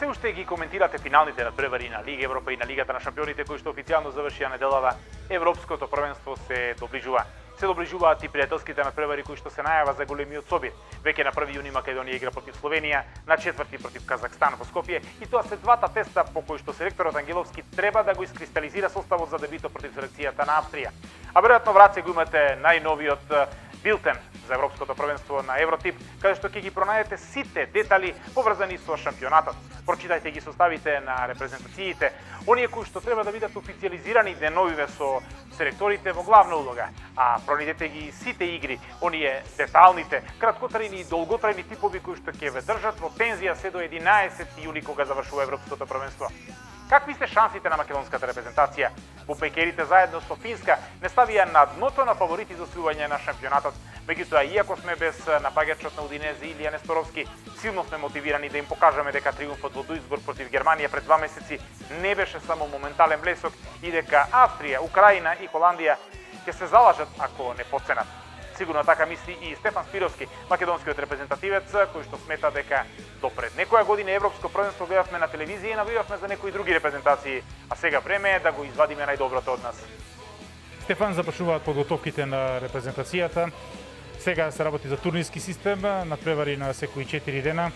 уште ги коментирате финалните надпревари на Лига Европа и на Лигата на шампионите кои што официјално завршија неделава, европското првенство се доближува. Се доближуваат и пријателските надпревари кои што се најава за големиот собир. Веќе на 1 јуни Македонија игра против Словенија, на 4 против Казахстан во Скопје и тоа се двата теста по кои што селекторот Ангеловски треба да го искристализира составот за дебитот против селекцијата на Австрија. А веројатно враце го имате најновиот билтен за европското првенство на Евротип, каде што ќе ги пронајдете сите детали поврзани со шампионатот. Прочитајте ги составите на репрезентациите, оние кои што треба да бидат официализирани деновиве со селекторите во главна улога, а пронајдете ги сите игри, оние деталните, краткотрајни и долготрајни типови кои што ќе ве држат во тензија се до 11 јули кога завршува европското првенство. Какви се шансите на македонската репрезентација? Букмекерите заедно со Финска не ставија на дното на фаворити за освојување на шампионатот. Меѓутоа, иако сме без напаѓачот на Удинезе Илија Несторовски, силно сме мотивирани да им покажеме дека триумфот во Дуисбург против Германија пред 2 месеци не беше само моментален блесок и дека Австрија, Украина и Холандија ќе се залажат ако не подценат. Сигурно така мисли и Стефан Спировски, македонскиот репрезентативец, кој што смета дека до пред некоја година европско првенство гледавме на телевизија и навивавме за некои други репрезентации, а сега време е да го извадиме најдоброто од нас. Стефан, започнуваат подготовките на репрезентацијата. Сега се работи за турнирски систем, надпревари на секои 4 дена.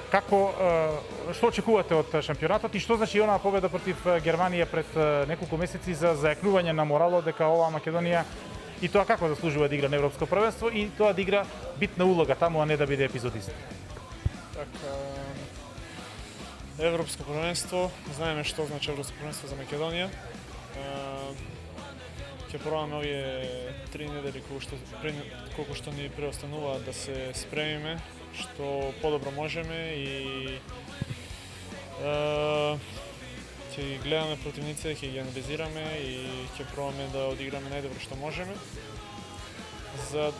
Што очекувате од шампионатот и што значи онаа победа против Германија пред неколку месеци за зајакнување на моралот дека оваа Македонија и тоа како заслужува да игра на европско првенство и тоа да игра битна улога таму, а не да биде епизодист? Така, европско првенство, знаеме што значи европско првенство за Македонија. Ќе пробаме овие 3 недели колку што ни преостануваат да се спремиме, што подобро можеме и ќе ги гледаме противниците, ќе ги анализираме и ќе пробаме да одиграме најдобро што можеме, за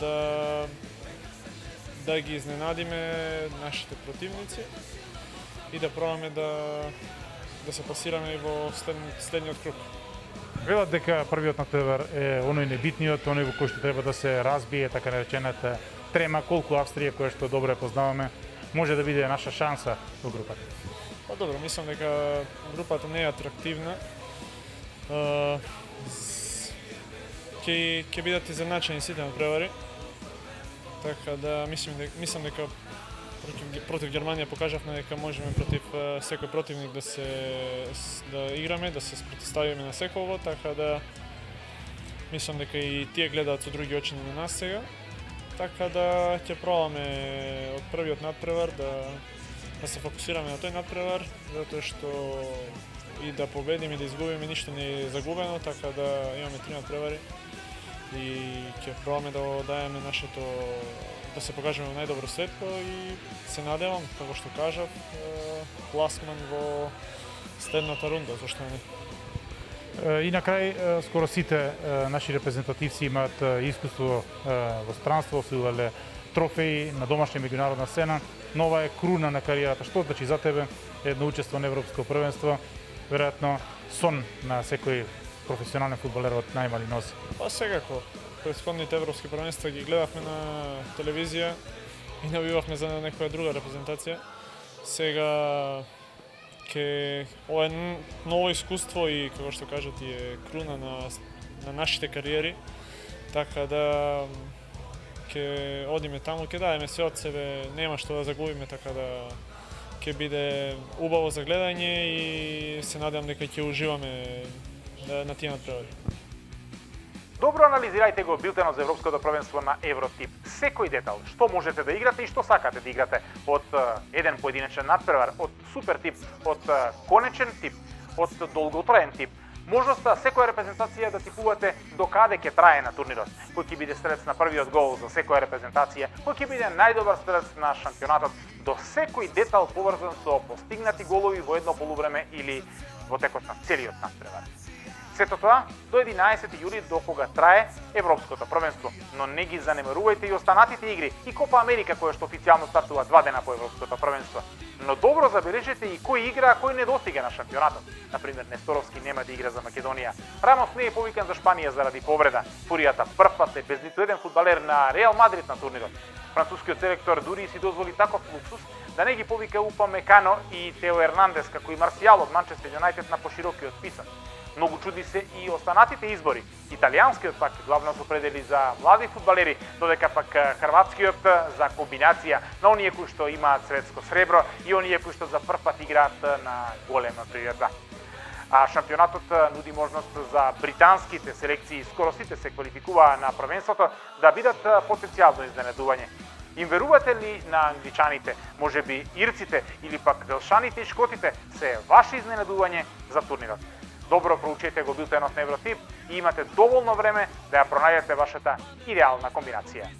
да ги изненадиме нашите противници и да пробаме да се пасираме и во следниот круг. Велат дека првиот надпревар е оној небитниот, оној во кој што треба да се разбие така наречената трема, колку Австрија, која што добро ја познаваме, може да биде наша шанса во групата. Па добро, мислам дека групата не е атрактивна. Ќе бидат изедначени сите надпревари. Така да мислам дека против Германија покажавме дека можеме против секој противник да играме, да се спротивставиме на секој, така да мислам дека и тие гледаат со други очи на нас сега. Така да ќе пробаме од првиот надпревар да се фокусираме на тој надпревар, затоа што и да победиме и да изгубиме ништо не е загубено, така да имаме 3 надпревари и ќе пробаме да даеме нашето, да се покажеме во најдобро светло и се надевам, како што кажав, пласман во следната рунда, зашто не. И на крај, скоро сите наши репрезентативци имаат искуство во странство, освоиле трофеи на домашна и меѓународна сцена, но ова е круна на кариерата. Што значи за тебе едно учество на европско првенство? Веројатно сон на секој професионален фудбалер од најмали носи. Па секако, претходните европски првенства ги гледавме на телевизија и навивавме за некоја друга репрезентација. Сега ова е ново искуство и, како што кажат, е круна на нашите кариери, така да ќе одиме таму, ќе дадеме се од себе, нема што да загубиме, така да ќе биде убаво за гледање и се надевам дека ќе уживаме на тие надпревари. Добро анализирајте го билтенот за европското првенство на Евротип. Секој детал, што можете да играте и што сакате да играте, од еден поединечен надпревар, од супер тип, од конечен тип, од долготраен тип. Можноста секоја репрезентација да типувате до каде ќе трае на турнирот, кој ќе биде стрелец на првиот гол за секоја репрезентација, кој ќе биде најдобар стрелец на шампионатот, до секој детал поврзан со постигнати голови во едно полувреме или во текот на целиот надпревар. Сето тоа до 11 јули до кога трае европското првенство, но не ги занемарувајте и останатите игри и Копа Америка која што официјално стартува 2 дена по европското првенство. Но добро забележете и кој игра, а кој не достига на шампионатот. Например, Несторовски нема да игра за Македонија. Рамос не е повикан за Шпанија заради повреда. Фуријата прв пат е без ниту еден фудбалер на Реал Мадрид на турнирот. Францускиот селектор дури си дозволи таков луксус да не ги повика Упамекано и Тео Ернандес како и Марсијал од Манчестер Юнајтед на поширокиот список. Многу чуди се и останатите избори. Италијанскиот пак главно се определи за млади фудбалери, додека пак хрватскиот за комбинација на оние кои што имаат светско сребро и оние кои што за прв пат играат на голема пријерба. А шампионатот нуди можност за британските селекции, скоро сите се квалификуваа на првенството, да бидат потенцијално изненадување. Им верувате ли на англичаните, можеби ирците или пак велшаните и шкотите се ваше изненадување за турнирот? Добро проучете го билтенот на Евротип и имате доволно време да ја пронајдете вашата идеална комбинација.